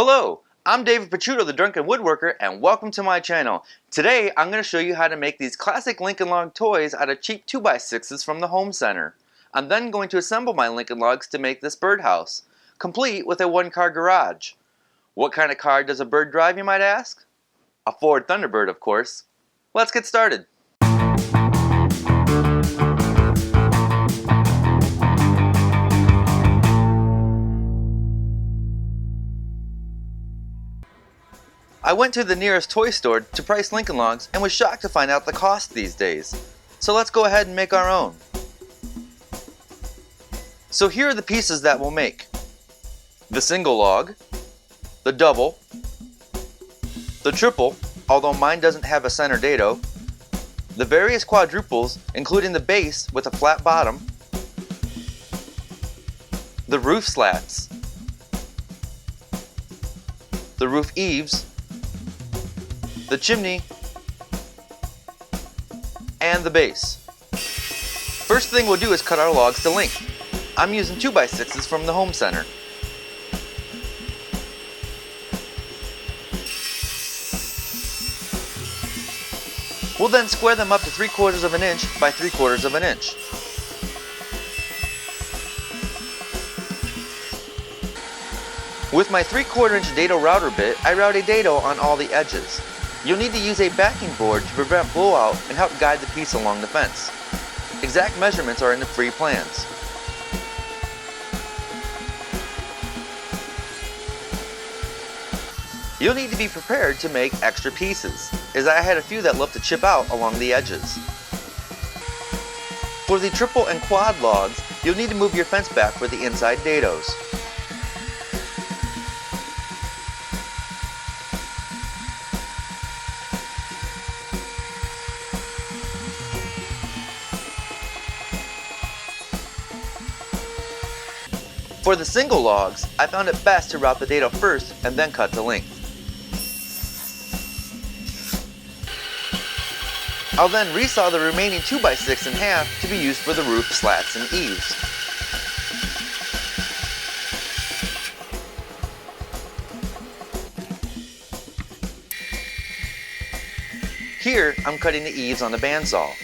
Hello, I'm David Picciuto, the Drunken Woodworker, and welcome to my channel. Today I'm going to show you how to make these classic Lincoln log toys out of cheap 2x6s from the home center. I'm then going to assemble my Lincoln logs to make this birdhouse, complete with a one-car garage. What kind of car does a bird drive, you might ask? A Ford Thunderbird, of course. Let's get started. I went to the nearest toy store to price Lincoln logs and was shocked to find out the cost these days. So let's go ahead and make our own. So here are the pieces that we'll make. The single log, the double, the triple, although mine doesn't have a center dado, the various quadruples including the base with a flat bottom, the roof slats, the roof eaves, the chimney, and the base. First thing we'll do is cut our logs to length. I'm using 2x6s from the home center. We'll then square them up to 3/4 of an inch by 3/4 of an inch. With my 3/4 inch dado router bit, I route a dado on all the edges. You'll need to use a backing board to prevent blowout and help guide the piece along the fence. Exact measurements are in the free plans. You'll need to be prepared to make extra pieces, as I had a few that looked to chip out along the edges. For the triple and quad logs, you'll need to move your fence back for the inside dados. For the single logs, I found it best to route the dado first and then cut to length. I'll then resaw the remaining 2x6 in half to be used for the roof slats and eaves. Here, I'm cutting the eaves on the bandsaw.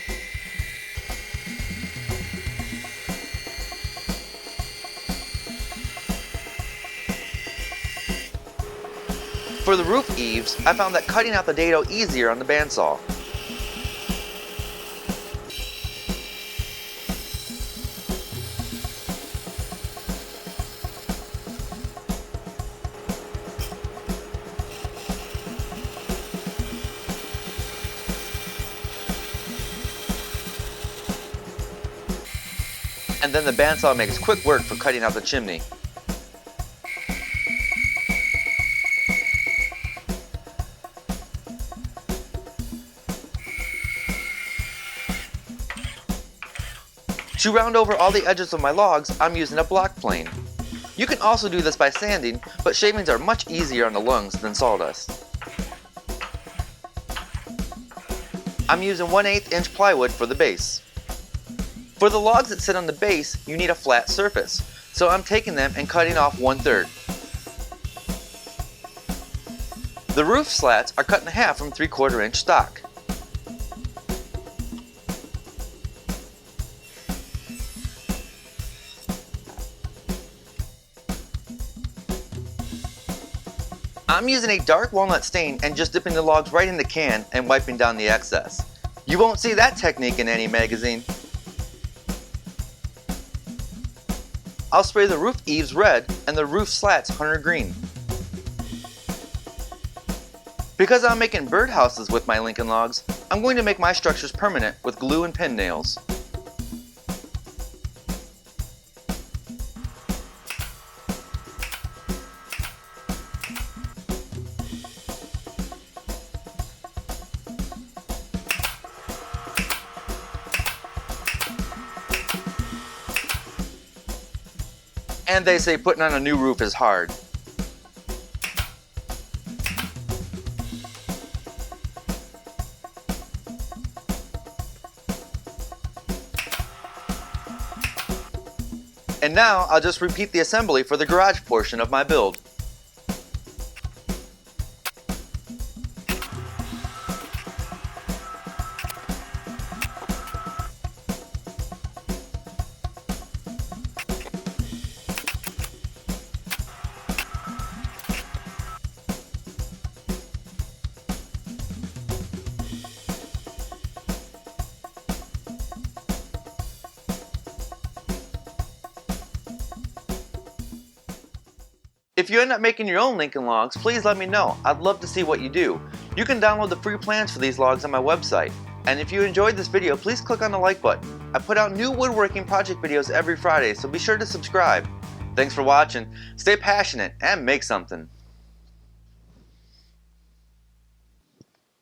For the roof eaves, I found that cutting out the dado easier on the bandsaw. And then the bandsaw makes quick work for cutting out the chimney. To round over all the edges of my logs, I'm using a block plane. You can also do this by sanding, but shavings are much easier on the lungs than sawdust. I'm using 1/8 inch plywood for the base. For the logs that sit on the base, you need a flat surface, so I'm taking them and cutting off 1/3. The roof slats are cut in half from 3/4 inch stock. I'm using a dark walnut stain and just dipping the logs right in the can and wiping down the excess. You won't see that technique in any magazine. I'll spray the roof eaves red and the roof slats hunter green. Because I'm making birdhouses with my Lincoln logs, I'm going to make my structures permanent with glue and pin nails. And they say putting on a new roof is hard. And now I'll just repeat the assembly for the garage portion of my build. If you end up making your own Lincoln logs, please let me know. I'd love to see what you do. You can download the free plans for these logs on my website. And if you enjoyed this video, please click on the like button. I put out new woodworking project videos every Friday, so be sure to subscribe. Thanks for watching, stay passionate, and make something.